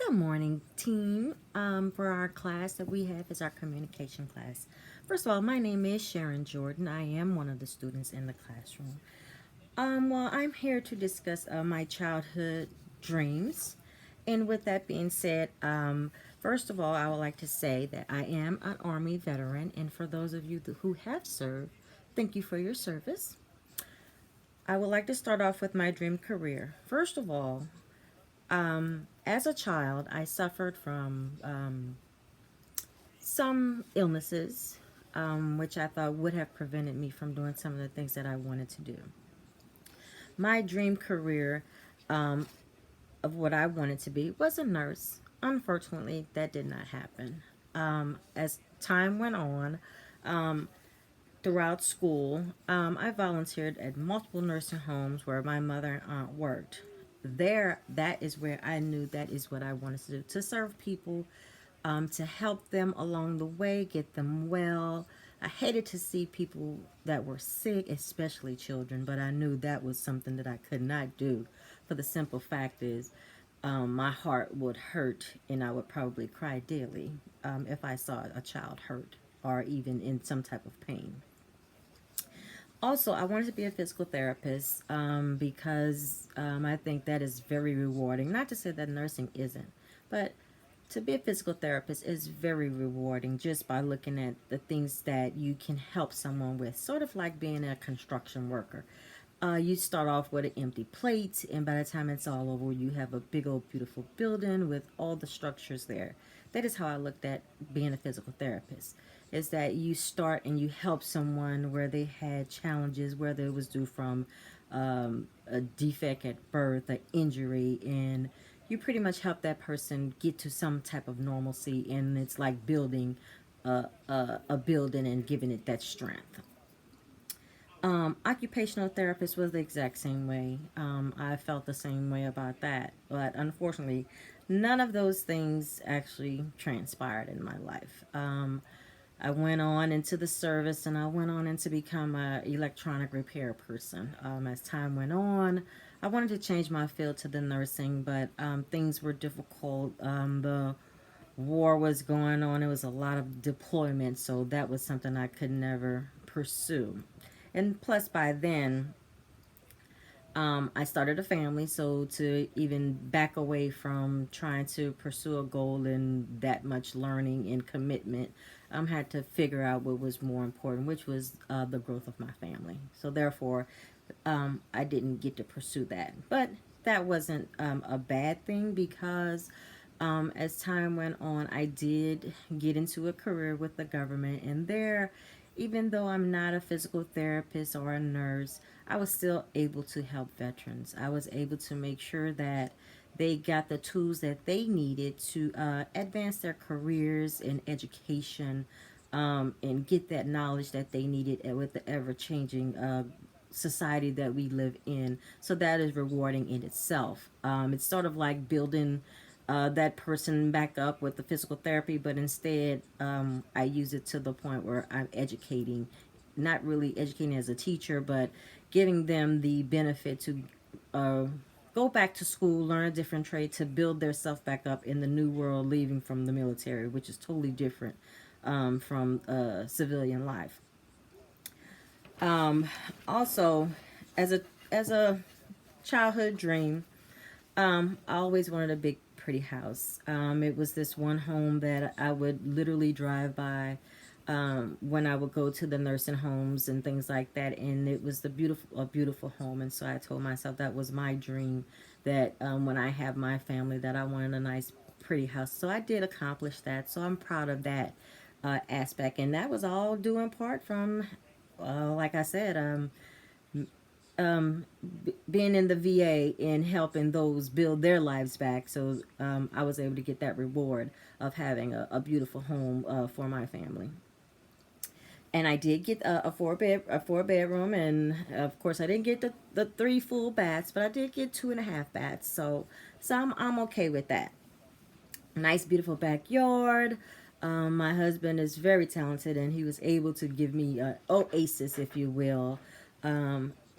Good morning, team. For our class that we have is our communication class. First of all, my name is Sharon Jordan. I am one of the students in the classroom. I'm here to discuss my childhood dreams. And with that being said, first of all, I would like to say that I am an Army veteran. And for those of you who have served, thank you for your service. I would like to start off with my dream career. First of all, as a child, I suffered from some illnesses, which I thought would have prevented me from doing some of the things that I wanted to do. My dream career of what I wanted to be was a nurse. Unfortunately, that did not happen. As time went on, throughout school, I volunteered at multiple nursing homes where my mother and aunt worked. That is where I knew that is what I wanted to do, to serve people, to help them along the way, get them well. I hated to see people that were sick, especially children, but I knew that was something that I could not do. For the simple fact is, my heart would hurt and I would probably cry daily if I saw a child hurt or even in some type of pain. Also, I wanted to be a physical therapist because I think that is very rewarding. Not to say that nursing isn't, but to be a physical therapist is very rewarding just by looking at the things that you can help someone with, sort of like being a construction worker. You start off with an empty plate, and by the time it's all over, you have a big old beautiful building with all the structures there. That is how I looked at being a physical therapist. Is that you start and you help someone where they had challenges, whether it was due from a defect at birth, an injury, and you pretty much help that person get to some type of normalcy. And it's like building a building and giving it that strength. Occupational therapist was the exact same way. I felt the same way about that. But unfortunately, none of those things actually transpired in my life. I went on into the service and I went on into become a electronic repair person. As time went on, I wanted to change my field to the nursing, but things were difficult. The war was going on. It was a lot of deployment, so that was something I could never pursue. And plus, by then, I started a family, so to even back away from trying to pursue a goal and that much learning and commitment, had to figure out what was more important, which was the growth of my family. So therefore, I didn't get to pursue that. But that wasn't a bad thing because as time went on, I did get into a career with the government, and there, even though I'm not a physical therapist or a nurse, I was still able to help veterans. I was able to make sure that they got the tools that they needed to advance their careers in education and get that knowledge that they needed with the ever changing society that we live in. So that is rewarding in itself. It's sort of like building that person back up with the physical therapy, but instead I use it to the point where I'm educating, not really educating as a teacher, but giving them the benefit to uh, go back to school, learn a different trade to build their self back up in the new world, leaving from the military, which is totally different from civilian life. Also, as a childhood dream, I always wanted a big, pretty house. It was this one home that I would literally drive by when I would go to the nursing homes and things like that, and it was a beautiful home. And so I told myself that was my dream. That when I have my family, that I wanted a nice, pretty house. So I did accomplish that. So I'm proud of that aspect, and that was all due in part from, like I said, being in the VA and helping those build their lives back. So I was able to get that reward of having a beautiful home for my family. And I did get a 4 bedroom, and of course I didn't get the three full baths, but I did get 2.5 baths. So I'm okay with that. Nice, beautiful backyard. My husband is very talented, and he was able to give me oasis, if you will,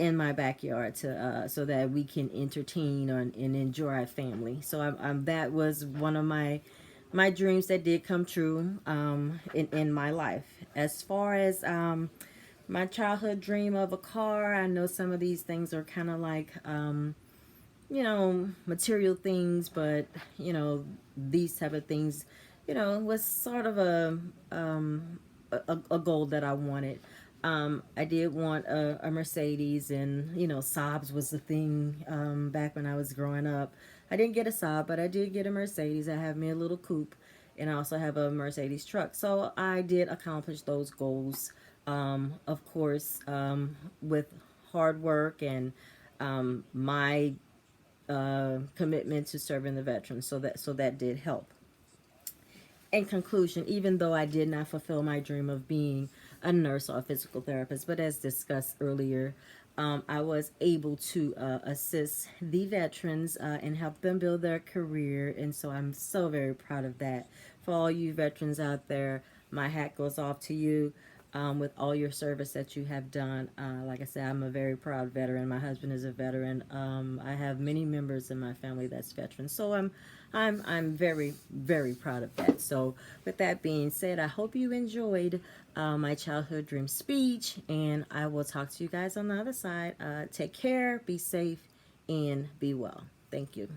in my backyard to so that we can entertain and enjoy our family. So that was one of my dreams that did come true in my life. As far as my childhood dream of a car, I know some of these things are kind of like material things, but these type of things, was sort of a goal that I wanted. I did want a Mercedes, and Saabs was the thing back when I was growing up. I didn't get a Saab, but I did get a Mercedes. I have me a little coupe, and I also have a Mercedes truck. So I did accomplish those goals, of course, with hard work and my commitment to serving the veterans. So that did help. In conclusion, even though I did not fulfill my dream of being a nurse or a physical therapist, but as discussed earlier, I was able to assist the veterans and help them build their career. And so I'm so very proud of that. For all you veterans out there, my hat goes off to you with all your service that you have done. Like I said, I'm a very proud veteran. My husband is a veteran. I have many members in my family that's veterans. So I'm very, very proud of that. So with that being said, I hope you enjoyed my childhood dream speech, and I will talk to you guys on the other side. Take care, be safe, and be well. Thank you.